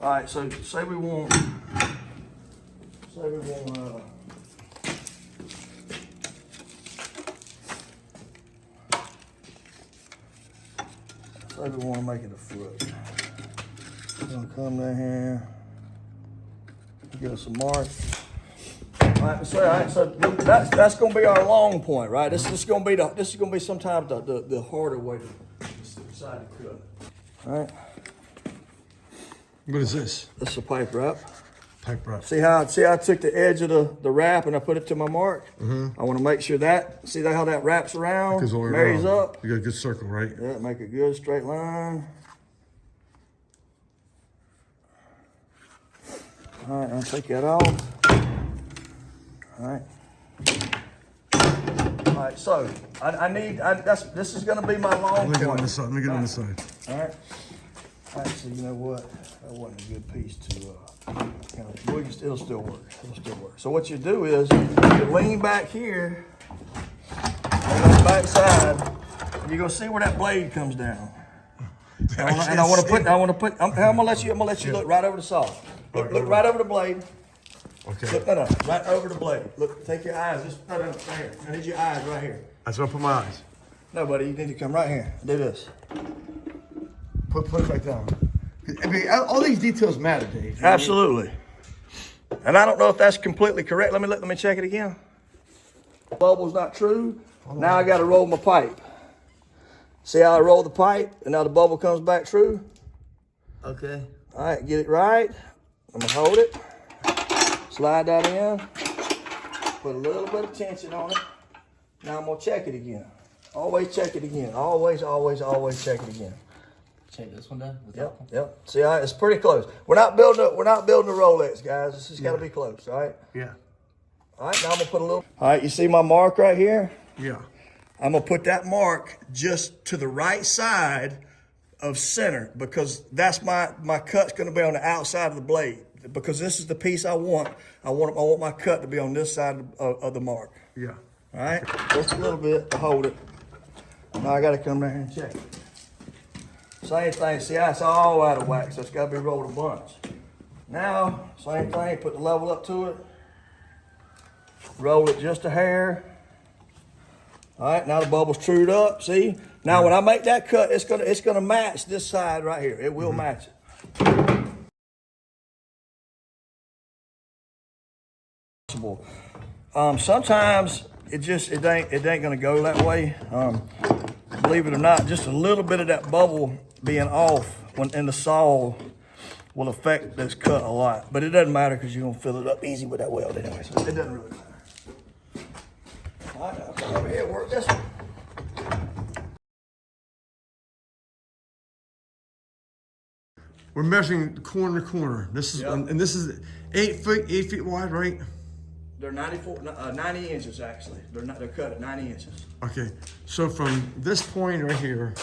All right, so say we want to make it a foot. We're gonna come down here, give us a mark. All right, so that's gonna be our long point, right? This is gonna be sometimes the harder way to decide to cut. All right. What is this? This is a pipe wrap. Pipe wrap. See how I took the edge of the wrap and I put it to my mark? Mm-hmm. I want to make sure see how that wraps around, marries up. You got a good circle, right? Yeah, make a good straight line. All right, I'll take that off. All right. All right, so this is going to be my long point. Let me get on this side. Let me get on this side. All right. Actually, you know what? That wasn't a good piece to it'll still work. It'll still work. So what you do is you lean back here on the back side. You're gonna see where that blade comes down. And I want to put. I'm gonna let you look right over the saw. Look right over the blade. Okay. Look, no, right over the blade. Look, take your eyes. Just right here. I need your eyes right here. That's where I put my eyes. No, buddy, you need to come right here. Do this. Put it back down. I mean, all these details matter, Dave. Absolutely. And I don't know if that's completely correct. Let me check it again. Bubble's not true. Now I got to roll my pipe. See how I roll the pipe, and now the bubble comes back true? Okay. All right, get it right. I'm gonna hold it. Slide that in. Put a little bit of tension on it. Now I'm gonna check it again. Always check it again. Always check it again. Check this one down. Yep. See, it's pretty close. We're not building a Rolex, guys. This has got to be close. All right. Yeah. All right. Now I'm gonna put a little. All right. You see my mark right here? Yeah. I'm gonna put that mark just to the right side of center because that's my cut's gonna be on the outside of the blade because this is the piece I want. I want my cut to be on this side of the mark. Yeah. All right. Just a little bit to hold it. Now I got to come down here and check it. Same thing, see it's all out of whack, so it's got to be rolled a bunch. Now, same thing, put the level up to it. Roll it just a hair. All right, now the bubble's trued up, see? Now when I make that cut, it's gonna match this side right here. It will match it. Sometimes it ain't gonna go that way. Believe it or not, just a little bit of that bubble being off when in the saw will affect this cut a lot. But it doesn't matter because you're gonna fill it up easy with that weld anyway. So it doesn't really matter. All right, now come over here, work this one. We're measuring corner to corner. This is and this is 8 feet wide, right? They're 90 inches actually. They're cut at 90 inches. Okay, so from this point right here,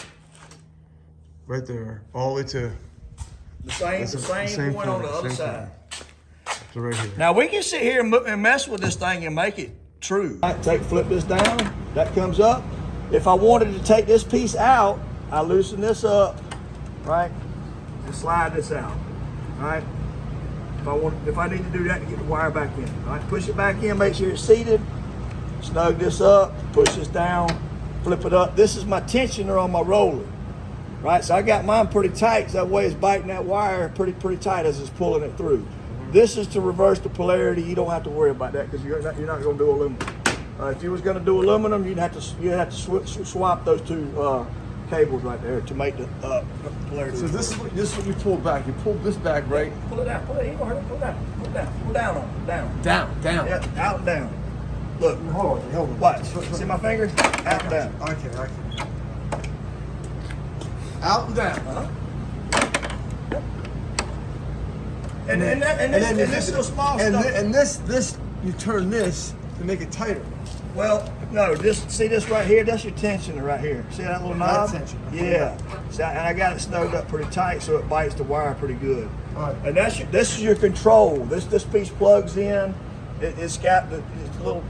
right there, all the way to the same point on the other side. So right here. Now we can sit here and mess with this thing and make it true. Flip this down, that comes up. If I wanted to take this piece out, I loosen this up, right? And slide this out, all right? If I need to do that to get the wire back in, all right? Push it back in, make sure it's seated. Snug this up, push this down, flip it up. This is my tensioner on my roller, right? So I got mine pretty tight, so that way it's biting that wire pretty tight as it's pulling it through. This is to reverse the polarity. You don't have to worry about that because you're not going to do aluminum. If you was going to do aluminum, you'd have to swap those two cables right there to make the polarity. So this is what you pull back. You pull this back, right? Pull it down. Pull it down. Pull down on it. Down. Down. Yeah, out and down. Look. Hold on. Watch. See my finger? Out and down. Okay. Out and down. Uh-huh. And this little small stuff. And this you turn this to make it tighter. Well, no, see this right here? That's your tensioner right here. See that little knob? Tension. Yeah. See, and I got it snugged up pretty tight so it bites the wire pretty good. All right. And this is your control. This piece plugs in. It's got the little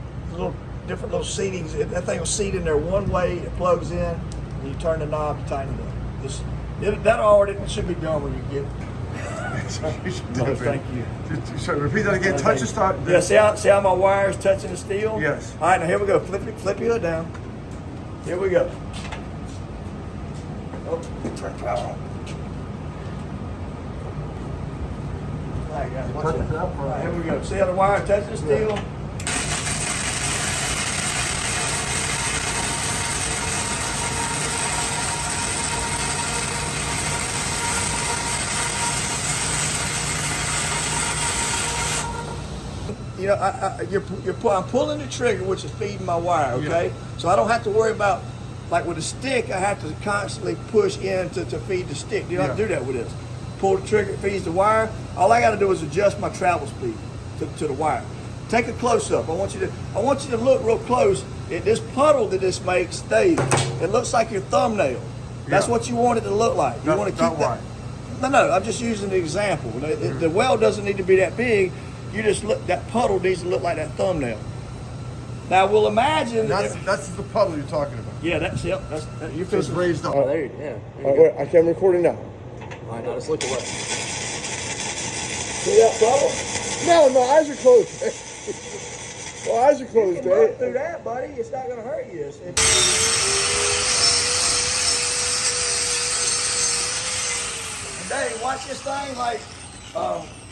different little seatings. That thing will seat in there one way. It plugs in, and you turn the knob to tighten it up. That already should be done when you get it. You should do No, it. thank you. So repeat that again. Touch the start. Yeah, see how my wire is touching the steel? Yes. All right, now here we go. Flip your hood down. Here we go. Oh, turn the power on. All right, guys, watch it. All right, here we go. See how the wire touching the steel? You know, I'm pulling the trigger, which is feeding my wire, okay? Yeah. So I don't have to worry about, like with a stick, I have to constantly push in to feed the stick. You don't have to do that with this. Pull the trigger, it feeds the wire. All I got to do is adjust my travel speed to the wire. Take a close-up. I want you to look real close. This puddle that this makes stays. It looks like your thumbnail. That's what you want it to look like. You want to keep that. No, I'm just using the example. The well doesn't need to be that big. You just look, that puddle needs to look like that thumbnail. Now we'll imagine that's the puddle you're talking about. Yeah, that's you It's raised up. Oh, there you, yeah. Wait, I'm recording now. All right, now just look away. See that puddle? No, my eyes are closed. My eyes are You closed, can work Dave. through that, buddy. It's not going to hurt you. Dave, watch this thing like,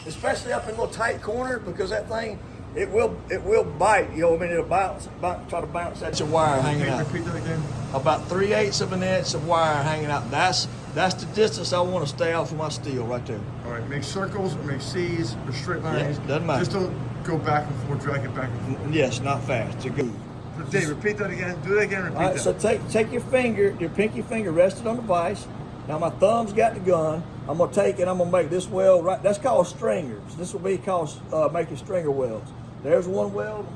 especially up in little tight corners, because that thing, it will bite. You know, I mean, it'll try to bounce at your wire hanging out. Repeat that again. About 3/8 of an inch of wire hanging out. That's the distance I want to stay off of my steel right there. All right, make circles or make C's or straight lines. Yeah, doesn't matter. Just don't go back and forth, drag it back and forth. Yes, not fast. To go. Dave, repeat that again. Do that again. Repeat All right, that. so take your finger, your pinky finger rested on the vise. Now my thumb's got the gun. I'm gonna take and I'm gonna make this weld right. That's called stringers. This will be called making stringer welds. There's one weld.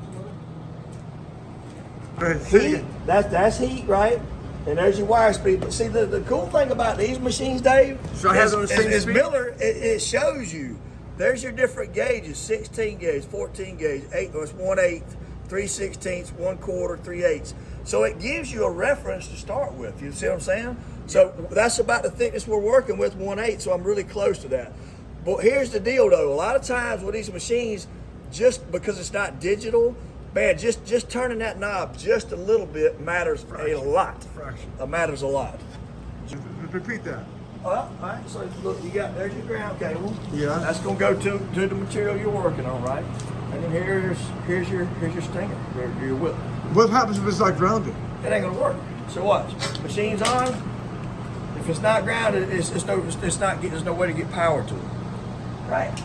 Go ahead. Say it Heat. again. That's heat, right? And there's your wire speed. But see, the cool thing about these machines, Dave, So I have it on the same is speed? Miller. It shows you. There's your different gauges: 16 gauge, 14 gauge, 1/8, 3/16, 1/4, 3/8. So it gives you a reference to start with. You see what I'm saying? So that's about the thickness we're working with, 1/8. So I'm really close to that. But here's the deal, though. A lot of times with these machines, just because it's not digital, man, just turning that knob just a little bit matters a lot. Fraction. It matters a lot. Repeat that. Well, all right. So look, there's your ground cable. Yeah. That's gonna go to the material you're working on, right? And then here's your stinger, your whip. What happens if it's not grounded? It ain't gonna work. So watch. Machine's on. If it's not grounded, there's no way to get power to it. Right?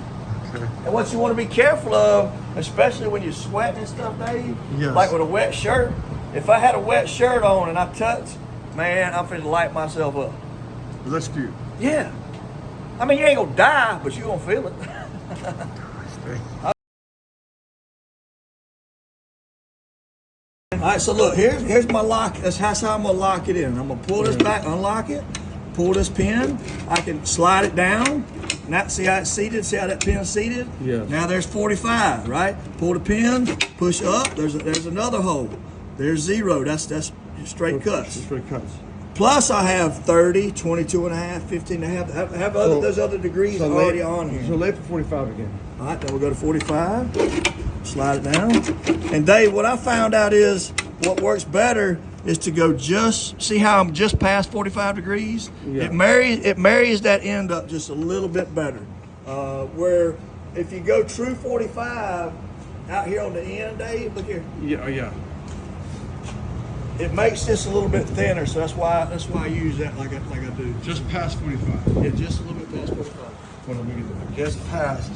Okay. And what you want to be careful of, especially when you're sweating and stuff, Dave, Yes. like with a wet shirt. If I had a wet shirt on and I touch, man, I'm finna light myself up. Let's do. Yeah. I mean, you ain't gonna die, but you're gonna feel it. All right, so look, here's my lock. That's how I'm gonna lock it in. I'm gonna pull this back, unlock it, pull this pin. I can slide it down. Now, see how it's seated? See how that pin's seated? Yeah. Now there's 45, right? Pull the pin, push up. There's another hole. There's 0. That's straight cuts. Straight cuts. Plus, I have 30, 22.5, 15.5. Have those other degrees already on here. So lay for 45 again. All right, then we'll go to 45. Slide it down. And Dave, what I found out is what works better is to go see how I'm just past 45 degrees? Yeah. It marries that end up just a little bit better. Where if you go true 45 out here on the end, Dave, look here. Yeah. It makes this a little bit thinner, so that's why I use that like I do. Just past 45. Yeah, just a little bit past 45. Hold on, let me get that. Just past.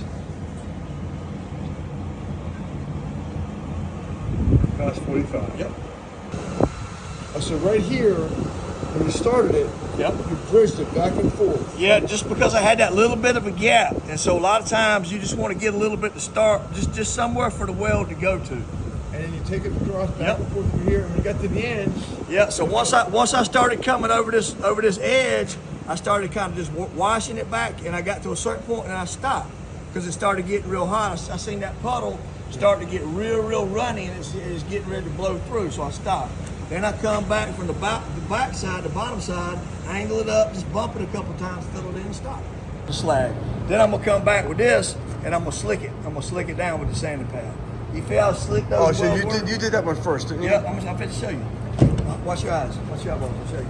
Past 45. Yep. So right here, when you started it, Yep. you bridged it back and forth. Yeah, just because I had that little bit of a gap, and so a lot of times you just want to get a little bit to start, just somewhere for the weld to go to. And then you take it across back Yep. and forth from here, and when you got to the end, Yeah. So once I started coming over this edge, I started kind of just washing it back, and I got to a certain point and I stopped because it started getting real hot. I seen that puddle start to get real runny, and it's getting ready to blow through. So I stopped. Then I come back from the back side, the bottom side, angle it up, just bump it a couple times, fill it in, and stop. the slag. Then I'm gonna come back with this and I'm gonna slick it. I'm gonna slick it down with the sanding pad. You feel how slick those? Oh, so welds you did that one first, didn't you? Yep, I'm fit to show you. Watch your eyes. Watch your eyeballs. I'll show you.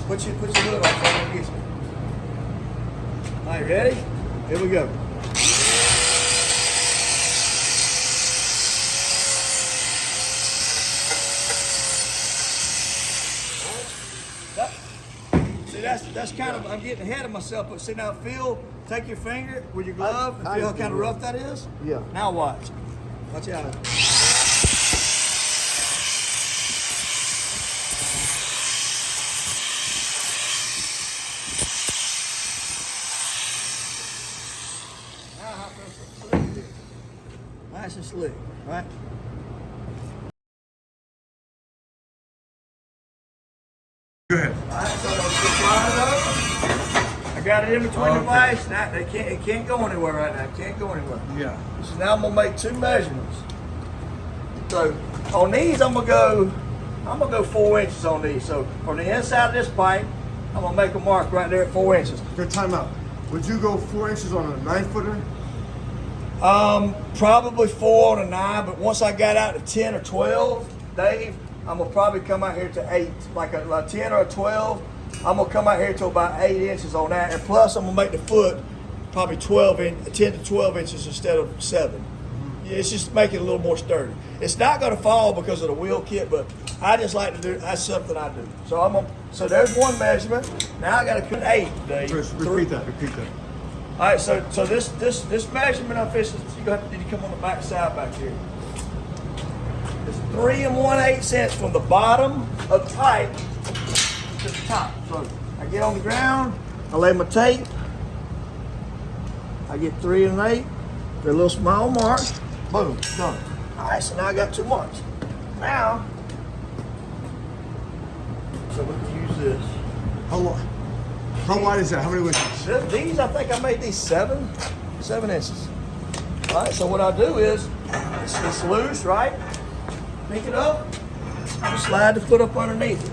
Put your hood on so I don't get you. All right, ready? Here we go. See, that's kind of, I'm getting ahead of myself, but see now, take your finger with your glove, and feel how kind of rough that is? Yeah. Now watch. Watch out. Now how slick it is. Nice and slick, right? Go ahead. All right, so I'm gonna just line it up. I got it in between the vise. Now it can't go anywhere right now. It can't go anywhere. Yeah. So now I'm gonna make 2 measurements. So on these, I'm gonna go 4 inches on these. So on the inside of this pipe, I'm gonna make a mark right there at 4 inches. Good time out. Would you go 4 inches on a 9-footer? Probably 4 on a 9, but once I got out to 10 or 12, Dave, I'm gonna probably come out here to 8, like a 10 or a 12. I'm gonna come out here to about 8 inches on that, and plus I'm gonna make the foot probably 10 to 12 inches instead of 7. It's just make it a little more sturdy. It's not gonna fall because of the wheel kit, but I just like to do. That's something I do. So so there's one measurement. Now I got to cut 8, Dave. Chris, repeat that. Repeat that. All right. So this measurement I'm fishing. You need to come on the back side back here. It's 3 1/8 from the bottom of the pipe to the top. So I get on the ground, I lay my tape, I get 3 1/8, a little small mark, boom, done. All right, so now I got 2 marks. Now, so we can use this. How long? How wide is that? How many inches? These, I think I made these 7 inches. All right, so what I do is, it's loose, right? Pick it up, I'm slide the foot up underneath it.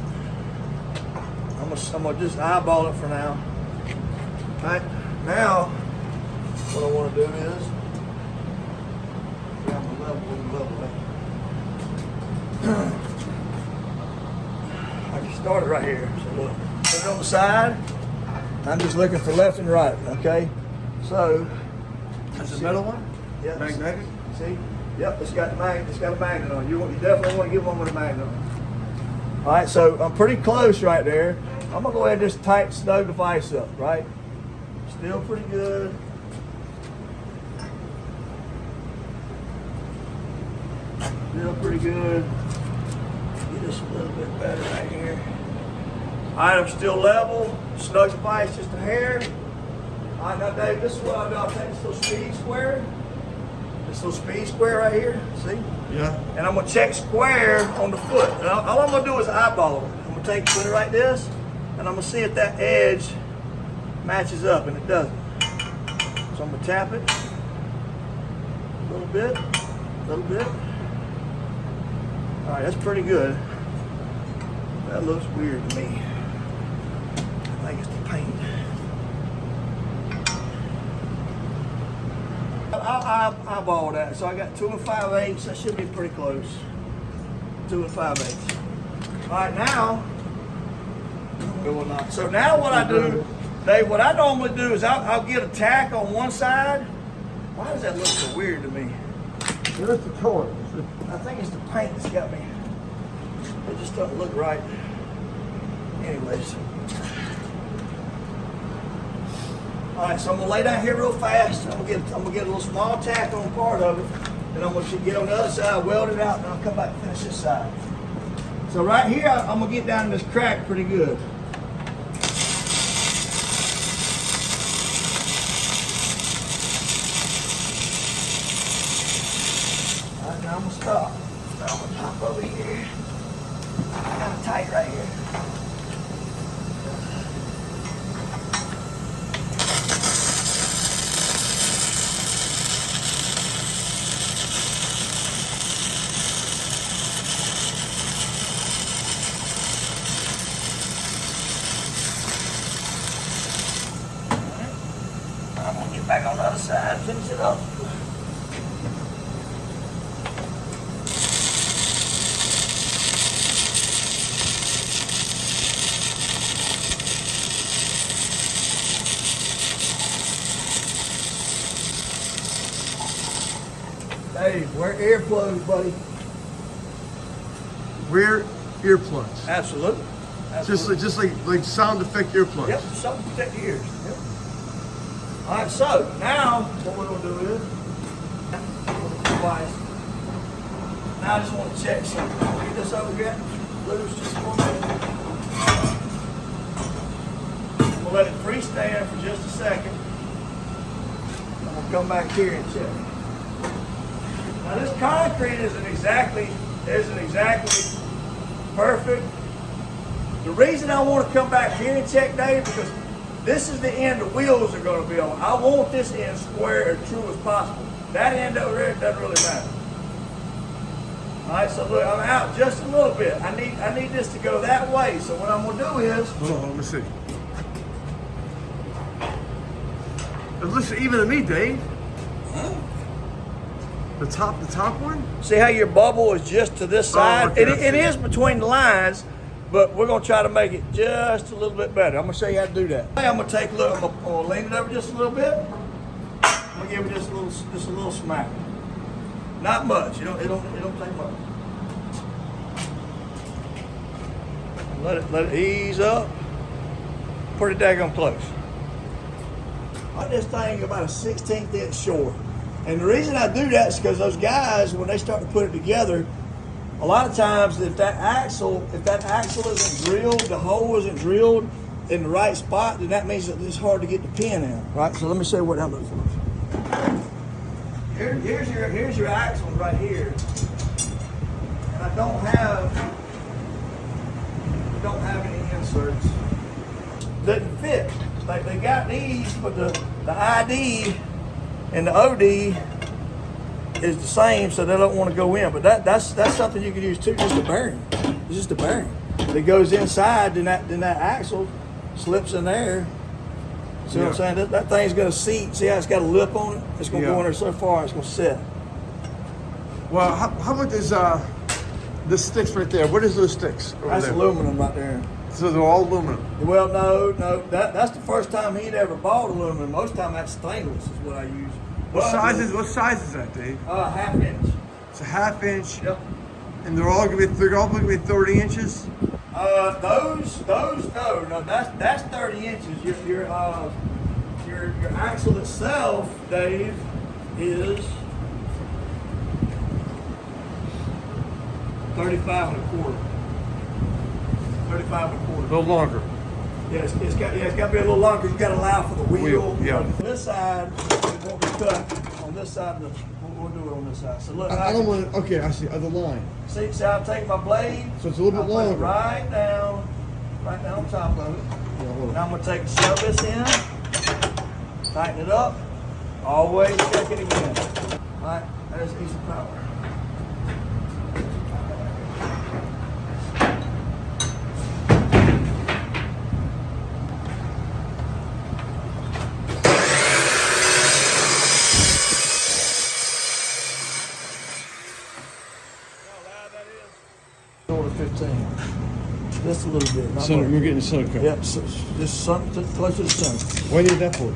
I'm gonna just eyeball it for now. All right, now, what I want to do is, I can start it right here. So look, put it on the side. I'm just looking for left and right, okay? So, That's a metal one? yeah, Magnetic? see? Yep, it's got a magnet on it. You definitely want to get one with a magnet on it. All right, so I'm pretty close right there. I'm gonna go ahead and just tighten, snug the vise up, right? Still pretty good. Still pretty good. Get this a little bit better right here. All right, I'm still level. Snug the vise just a hair. All right, now Dave, this is what I'll do. I'll take this little speed square. This little speed square right here, see? Yeah. And I'm gonna check square on the foot. And all I'm gonna do is eyeball it. I'm gonna put it like this, and I'm gonna see if that edge matches up, and it doesn't. So I'm gonna tap it a little bit, a little bit. All right, that's pretty good. That looks weird to me. I think it's the paint. I'll eyeball that. So I got 2 5/8. That should be pretty close. 2 5/8. All right, now. So now what I do, Dave, what I normally do is I'll get a tack on one side. Why does that look so weird to me? There's the color. I think it's the paint that's got me. It just doesn't look right. Anyways. All right, so I'm gonna lay down here real fast. I'm gonna get a little small tack on part of it, and I'm gonna get on the other side, weld it out, and I'll come back and finish this side. So right here, I'm gonna get down in this crack pretty good. All right, now I'm gonna stop. Now I'm gonna hop over here. Kind of tight right here. finish it up. Hey, wear earplugs, buddy. Wear earplugs. Absolutely. Just like sound effect earplugs. Yep, something to protect your ears. Yep. All right, so now what we're gonna do is, twice. Now I just want to check something. Get this over here, loose just for a minute. We'll let it freestand for just a second. I'm gonna come back here and check. Now this concrete isn't exactly perfect. The reason I want to come back here and check, Dave, because this is the end the wheels are going to be on. I want this end square as true as possible. That end over there doesn't really matter. All right, so look, I'm out just a little bit. I need this to go that way. So what I'm going to do is, Hold on, let me see. It looks even to me, Dave. The top one? see how your bubble is just to this side? okay, It is between the lines, but we're going to try to make it just a little bit better. I'm going to show you how to do that. I'm going to take a look. I'm going to lean it over just a little bit. I'm going to give it just a little smack. Not much. It don't take much. Let it ease up. Pretty daggone close. I this thing about a 1/16 inch short. And the reason I do that is because those guys, when they start to put it together, a lot of times if that axle isn't drilled, the hole isn't drilled in the right spot, then that means that it's hard to get the pin in, right? So let me show you what that looks like. Here's your axle right here. And I don't have any inserts. Doesn't fit. Like they got these, but the ID and the OD is the same, so they don't want to go in. But that's something you can use too. Just a bearing. It's just a bearing that goes inside. Then that axle slips in there. See what I'm saying? That thing's gonna seat. See how it's got a lip on it? It's gonna go in there so far. It's gonna sit. Well, how about this sticks right there? What is those sticks over That's there? aluminum right there. So they're all aluminum. Well, no. That's the first time he'd ever bought aluminum. Most time that's stainless is what I use. What size is that, Dave? 1/2 inch. It's a 1/2 inch. Yep. And they're all gonna be 30 inches. Those no. That's 30 inches. Your axle itself, Dave, is 35 1/4. 35 1/4. A little longer. Yeah, it's got to be a little longer. You got to allow for the wheel. Yeah. On this side, it won't be cut. On this side, we'll do it on this side. So look, I don't want to. Okay, I see. The line. See, I'm taking my blade. So it's a little bit I'll put it longer. right down on top of it. Yeah, hold on. Now I'm going to take the service in, tighten it up, always check it again. All right, there's easy power. Over 15. Just a little bit. Not Center, much. you're getting the center cut. Yep, so just something close to the center. What do you need that for?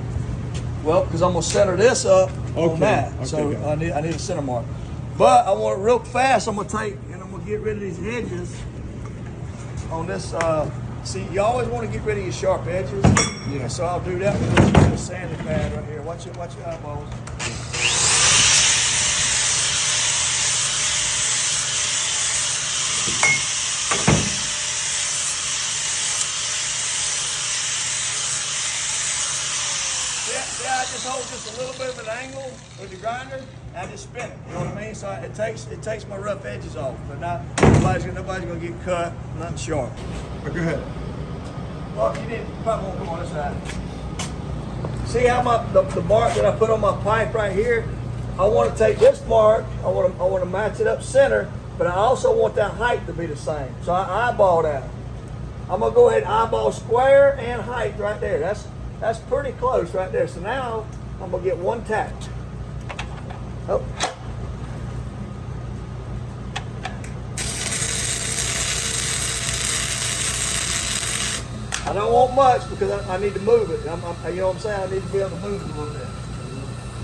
Well, because I'm gonna center this up Okay, on that, okay, so got I need a center mark. But I want it real fast. I'm gonna get rid of these edges on this. See, you always want to get rid of your sharp edges. Yeah. So I'll do that with this sanding pad right here. Watch your eyeballs. Yeah, I just hold just a little bit of an angle with the grinder, and I just spin it. You know what I mean? So it takes my rough edges off, but nobody's gonna get cut, nothing sharp. But go ahead. Well, you probably won't go on this side. See how the mark that I put on my pipe right here? I want to take this mark. I want to match it up center, but I also want that height to be the same. So I eyeball that. I'm gonna go ahead and eyeball square and height right there. That's pretty close right there. So now I'm gonna get one tack. Oh. I don't want much because I need to move it. You know what I'm saying? I need to be able to move it a little bit.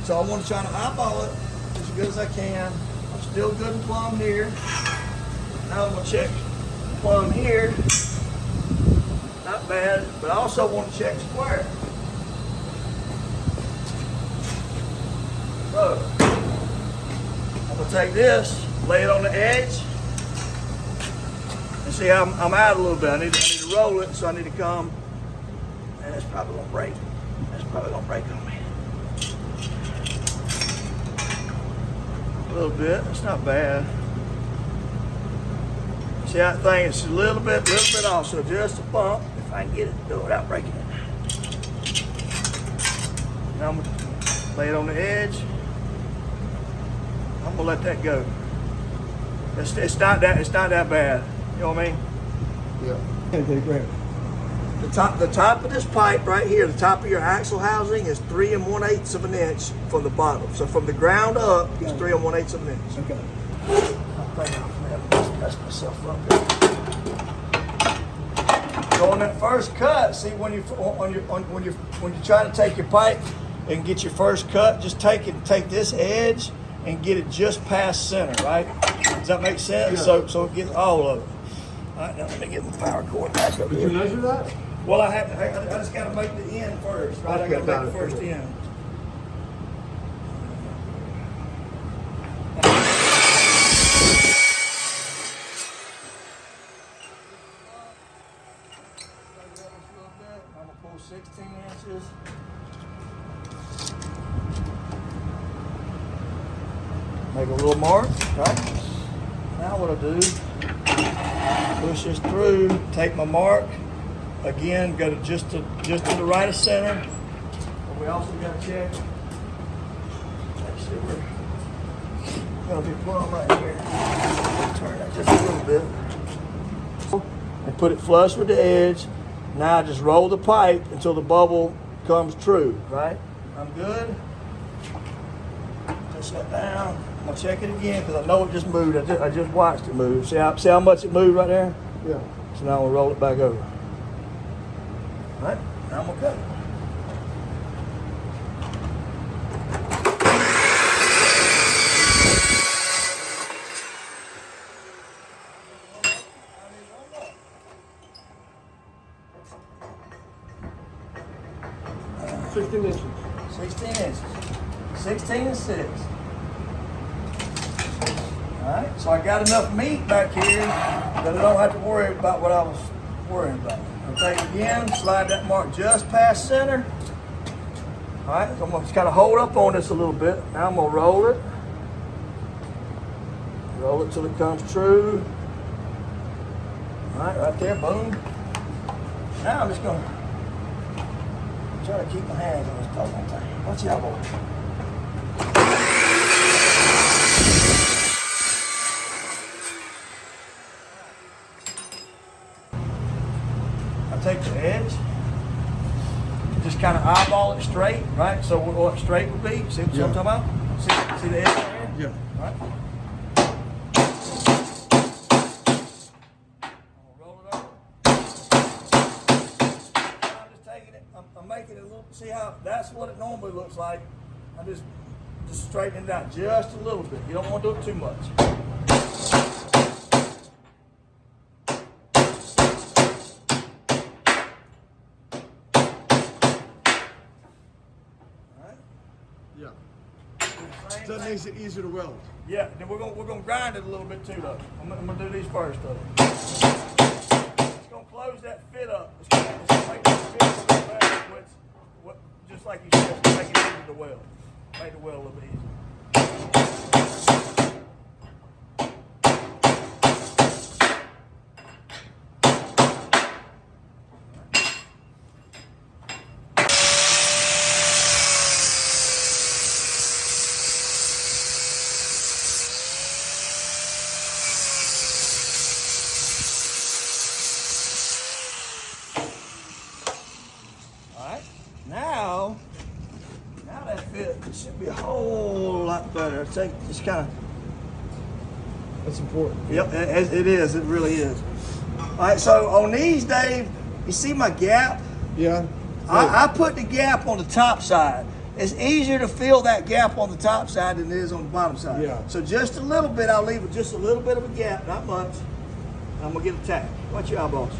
So I want to try to eyeball it as good as I can. I'm still good and plumb here. Now I'm going to check plumb here. Not bad, but I also want to check square. So I'm going to take this, lay it on the edge. And see, I'm out a little bit. I need to roll it, so I need to come. And it's probably gonna break. It's probably gonna break on me. A little bit. It's not bad. See that thing? It's a little bit off. So just a bump. If I can get it, do it without breaking it. Now I'm gonna lay it on the edge. I'm gonna let that go. It's not that bad. You know what I mean? Yeah. Okay, great. The top of this pipe right here, the top of your axle housing is 3 1/8 of an inch from the bottom. So from the ground up, it's 3 1/8 of an inch. Okay. I think I'll mess myself up here. So on that first cut, see when you're trying to take your pipe and get your first cut, just take this edge and get it just past center, right? Does that make sense? Yeah. So it gets all of it. All right, now let me get my power cord back up Did here. you measure that? Well, I just got to make the end first, right? I got to make the first end. I'm gonna pull 16 inches. Make a little mark, right? Now what I do, push this through, take my mark, again, go to just to the right of center. But we also got to check, make sure we're gonna be plumb right here. Turn that just a little bit. And put it flush with the edge. Now just roll the pipe until the bubble comes true, right? I'm good. Push that down. I'm gonna check it again because I know it just moved. I just watched it move. See how much it moved right there? Yeah. So now I'm gonna roll it back over. All right, now I'm gonna cut it. Uh, 16 inches. 16 inches. 16 and 6. Alright, so I got enough meat back here that I don't have to worry about what I was worrying about. I'll take it again, slide that mark just past center. Alright, so I'm going to kind of hold up on this a little bit. Now I'm going to roll it. Roll it till it comes true. Alright, right there, boom. Now I'm just going to try to keep my hands on this doggone thing. Watch out, boy. Take the edge, just kind of eyeball it straight, right? So what straight would be, see what I'm talking about? See the edge right here? Yeah. Right? I'm gonna roll it over. I'm just taking it, I'm making it a little, see how, that's what it normally looks like. I'm just straightening it out just a little bit. You don't want to do it too much. Yeah. That makes it easier to weld. Yeah, then we're gonna grind it a little bit too though. I'm gonna do these first though. It's gonna close that fit up. It's gonna make it fit a little better. Just like you said, it's gonna make it easier to weld. Make the weld a little bit easier. Now that fit should be a whole lot lot better. I think it's kind of. That's important. Yep, it is. It really is. All right, so on these, Dave, you see my gap? Yeah. I put the gap on the top side. It's easier to fill that gap on the top side than it is on the bottom side. Yeah. So just a little bit, I'll leave it just a little bit of a gap, not much. I'm gonna get a tack. Watch your eyeballs.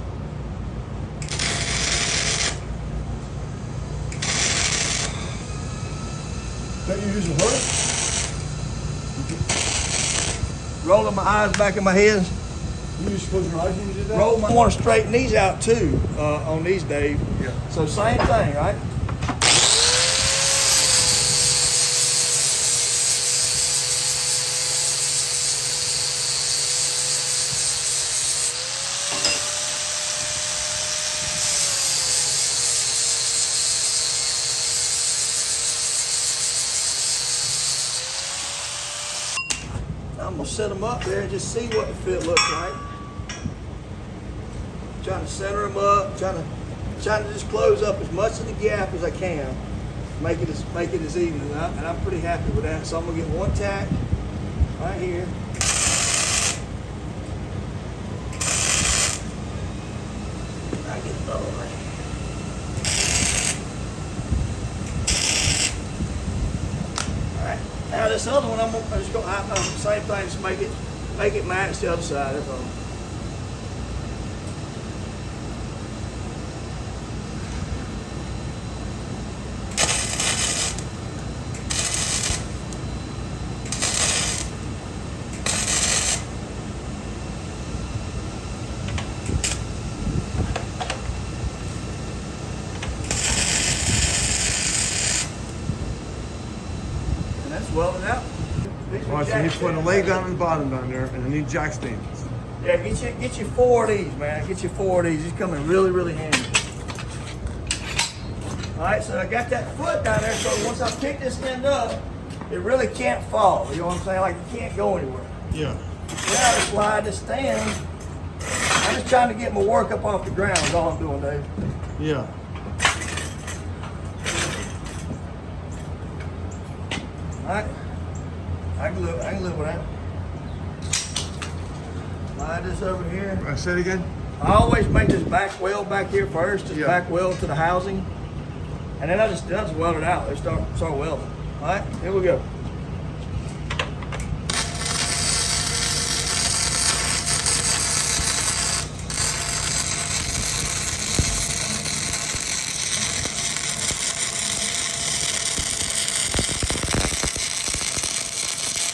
Don't you use a hook? Rolling my eyes back in my head. You just close your eyes when you do that? I want to straighten these out too on these, Dave. Yeah. So same thing, right? I'm gonna set them up there and just see what the fit looks like. Trying to center them up, trying to just close up as much of the gap as I can. Make it as even, and I'm pretty happy with that. So I'm gonna get one tack right here. I get another one. All right. Now this other one, I'm just gonna same thing, just make it match the other side. That's all. And that's welded out. All right, so you put a leg down and the bottom down there, and I need jack stands. Yeah, get you 4 of these, man. Get you 4 of these. These come in really, really handy. All right, so I got that foot down there, so once I pick this end up, it really can't fall. You know what I'm saying? Like, it can't go anywhere. Yeah. Now to slide this stand, I'm just trying to get my work up off the ground is all I'm doing, Dave. Yeah. All right, I can live with that. Slide this over here. I said again? I always make this back weld back here first, just back weld to the housing. And then I just weld it out. They start welding. All right, here we go.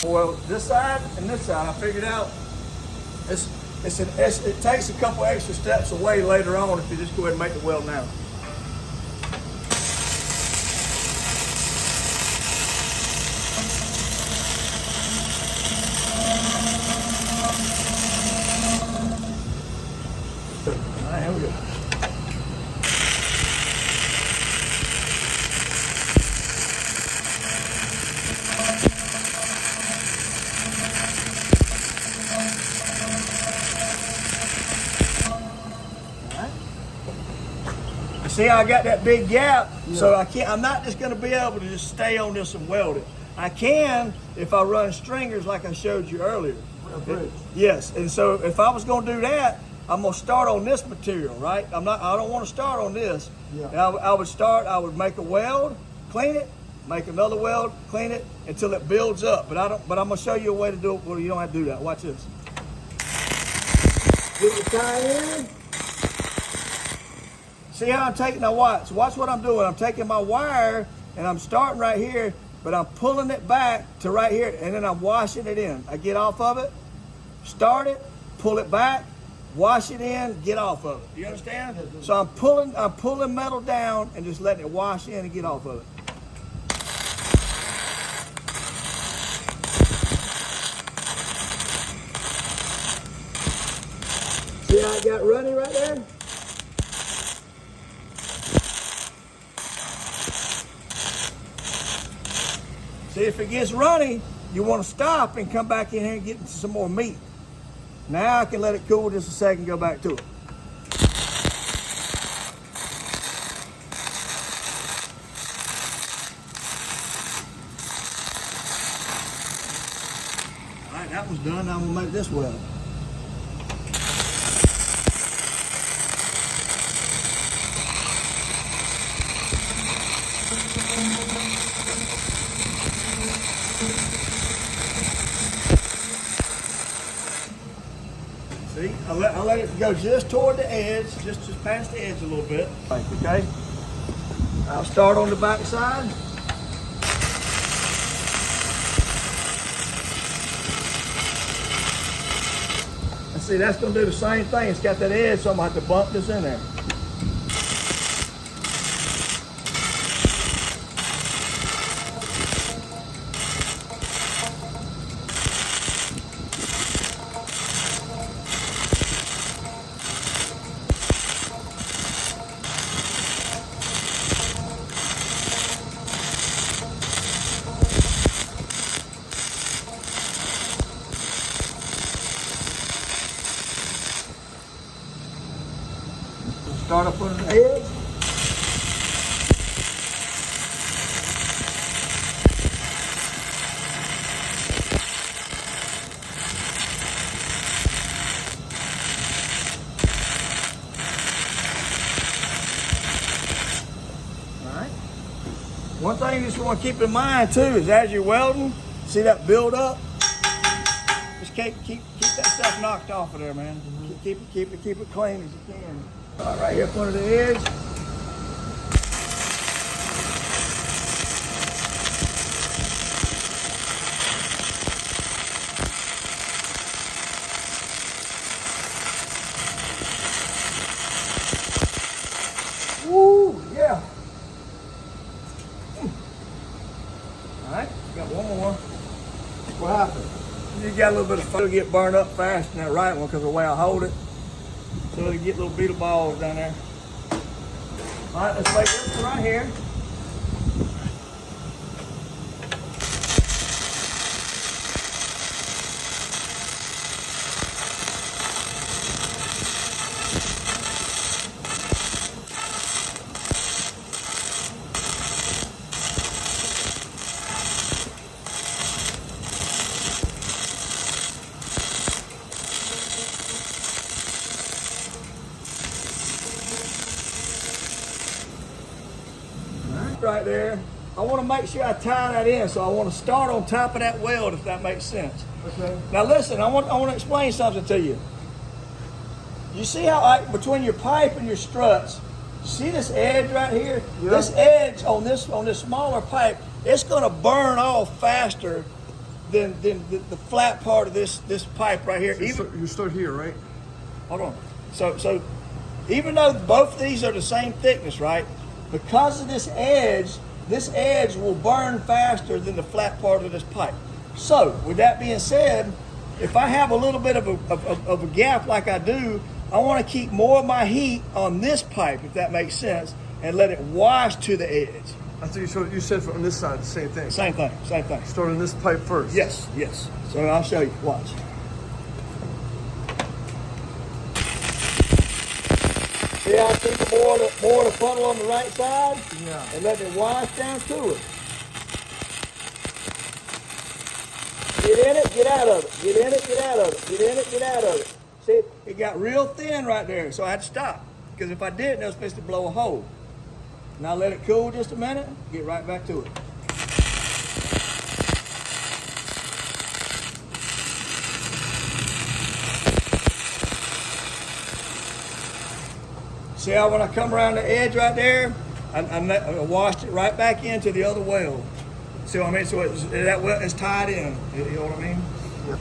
Well, this side and this side, I figured out it takes a couple extra steps away later on if you just go ahead and make the weld now. All right, here we go. See how I got that big gap? Yeah. So I'm not just gonna be able to just stay on this and weld it. I can if I run stringers like I showed you earlier. Yes, and so if I was gonna do that, I'm gonna start on this material, right? I don't wanna start on this. Yeah. I would make a weld, clean it, make another weld, clean it, until it builds up. But I'm gonna show you a way to do it where you don't have to do that. Watch this. Get the tie in. See how I'm taking, now watch what I'm doing. I'm taking my wire and I'm starting right here, but I'm pulling it back to right here and then I'm washing it in. I get off of it, start it, pull it back, wash it in, get off of it. You understand? So I'm pulling metal down and just letting it wash in and get off of it. See how it got runny right there? See, if it gets runny, you want to stop and come back in here and get some more meat. Now I can let it cool just a second and go back to it. right, that one's done. Now I'm gonna make this weld. See, I let it go just toward the edge, just past the edge a little bit. Okay. I'll start on the back side. And see, that's gonna do the same thing. It's got that edge, so I'm gonna have to bump this in there. Start up on the edge. All right. One thing you just want to keep in mind too is as you're welding, see that build up? Just keep that stuff knocked off of there, man. Keep it clean as you can. All right, right here in front of the edge. Woo, yeah. All right, got one more. What happened? You got a little bit of fun. It'll get burned up fast in that right one because of the way I hold it. So it'll get little beetle balls down there. All right, let's make this one right here. Right there. I want to make sure I tie that in, so I want to start on top of that weld, if that makes sense. Okay. Now listen, I want to explain something to you. You see how between your pipe and your struts, see this edge right here? Yeah. This edge on this smaller pipe, it's going to burn off faster than the flat part of this pipe right here. So you start here, right? Hold on. So even though both of these are the same thickness, right? Because of this edge will burn faster than the flat part of this pipe. So, with that being said, if I have a little bit of a gap like I do, I want to keep more of my heat on this pipe, if that makes sense, and let it wash to the edge. That's what you said on this side, the same thing. Same thing. Start on this pipe first. Yes. So I'll show you. Watch. See how I keep more of the funnel on the right side? Yeah. And let it wash down to it. Get in it, get out of it. Get in it, get out of it. Get in it, get out of it. See, it got real thin right there, so I had to stop. Because if I didn't, it was supposed to blow a hole. Now let it cool just a minute, get right back to it. See how when I come around the edge right there, I washed it right back into the other weld. See what I mean? So that weld is tied in. You know what I mean? Yeah.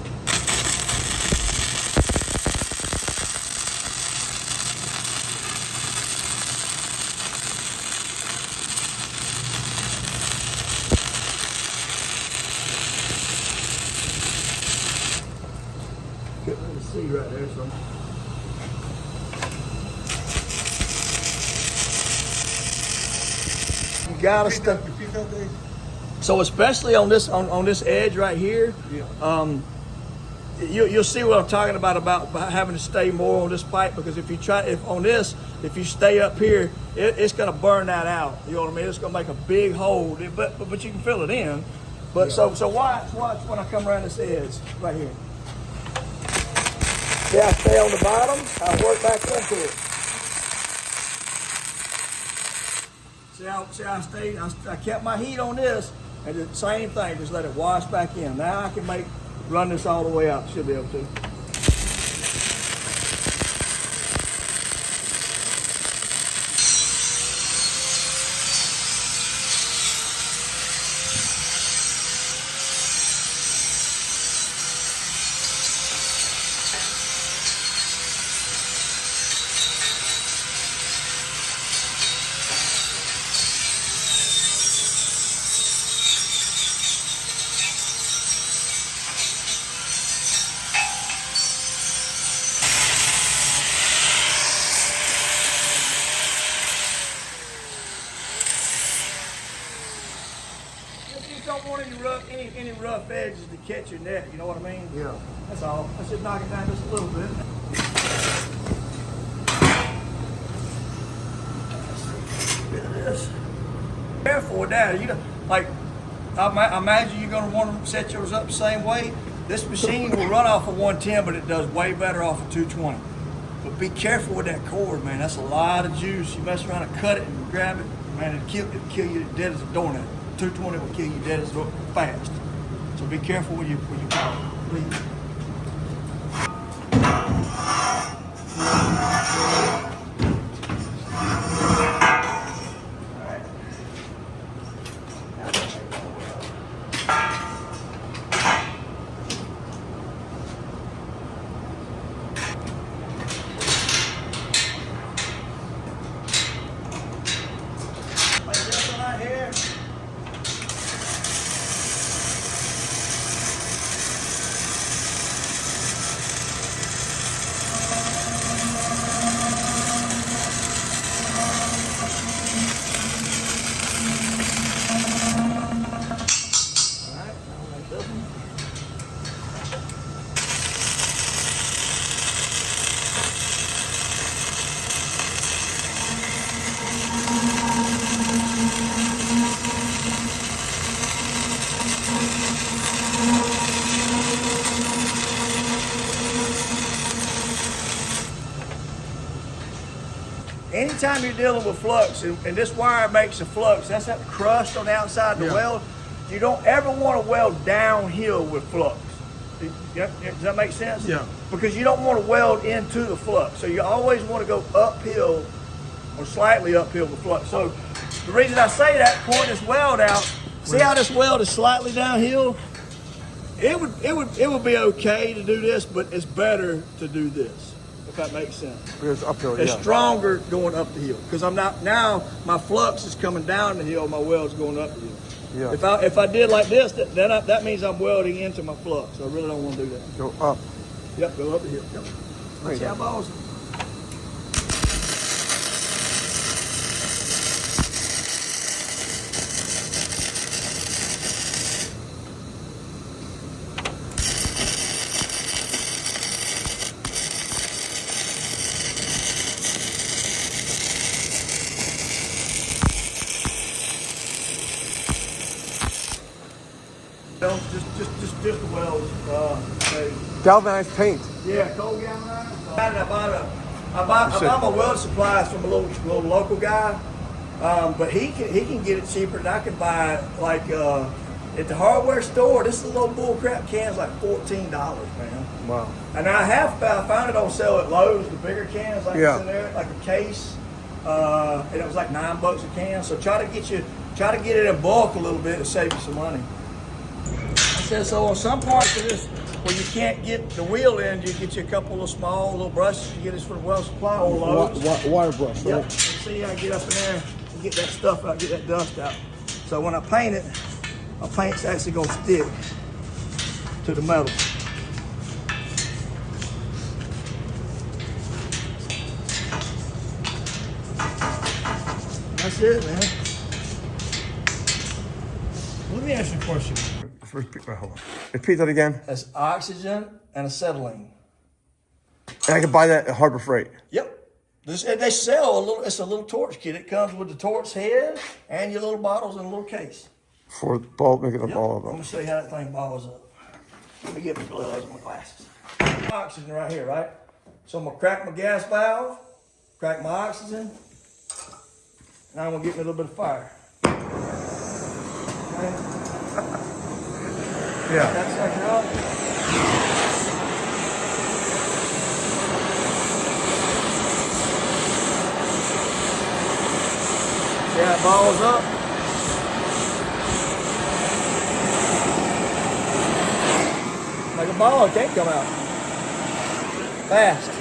Couldn't see right there, so. You gotta stop. So especially on this edge right here, yeah. You'll see what I'm talking about having to stay more on this pipe, because if you stay up here, it's gonna burn that out. You know what I mean? It's gonna make a big hole, but you can fill it in. But so watch when I come around this edge right here. See, I stay on the bottom, I work back into it. See how I stayed, I kept my heat on this, and the same thing, just let it wash back in. Now I can run this all the way out, should be able to. You don't want any rough edges to catch your net, you know what I mean? Yeah. That's all. Let's just knock it down just a little bit. Get rid of this. Careful with that. You know, like, I imagine you're going to want to set yours up the same way. This machine will run off of 110, but it does way better off of 220. But be careful with that cord, man. That's a lot of juice. You mess around and cut it and grab it, man, it'll kill you dead as a doornail. 220 will kill you dead as fast. So be careful when you leave. Anytime you're dealing with flux, and this wire makes a flux, that's that crust on the outside of the weld. You don't ever want to weld downhill with flux. Does that make sense? Yeah. Because you don't want to weld into the flux. So you always want to go uphill or slightly uphill with flux. So the reason I say that, point this weld out, see how this weld is slightly downhill? It would be okay to do this, but it's better to do this, if that makes sense. It's uphill, It's stronger going up the hill because I'm not, now my flux is coming down the hill, my weld's going up the hill. Yeah. If I did like this, that means I'm welding into my flux. So I really don't want to do that. Go up. Yep, go up the hill. Yep. Let's see how balls. Just the welds. Galvanized paint. Yeah, cold galvanized. I buy my weld supplies from a little local guy, but he can get it cheaper than I can buy it. Like at the hardware store, this is a little bullcrap can's like $14, man. Wow. And I found it on sale at Lowe's, the bigger cans like this in there, like a case, and it was like $9 a can. So try to get it in bulk a little bit to save you some money. So on some parts of this where you can't get the wheel in, you get you a couple of small little brushes. You get this from Weld Supply or Lowe's. Water brush. Yep. Right? See, I get up in there and get that stuff out, get that dust out. So when I paint it, my paint's actually gonna stick to the metal. That's it, man. Let me ask you a question. Hold on. Repeat that again. That's oxygen and acetylene. And I can buy that at Harbor Freight. Yep. They sell it's a little torch kit. It comes with the torch head and your little bottles in a little case. For the ball, making a Yep. ball I'm of gonna show you how that thing balls up. Let me get my gloves and my glasses. Oxygen right here, right? So I'm gonna crack my gas valve, crack my oxygen. Now I'm gonna get me a little bit of fire. Okay. Yeah. That sucker up. Yeah, it balls up. Like a ball, it can't come out. Fast.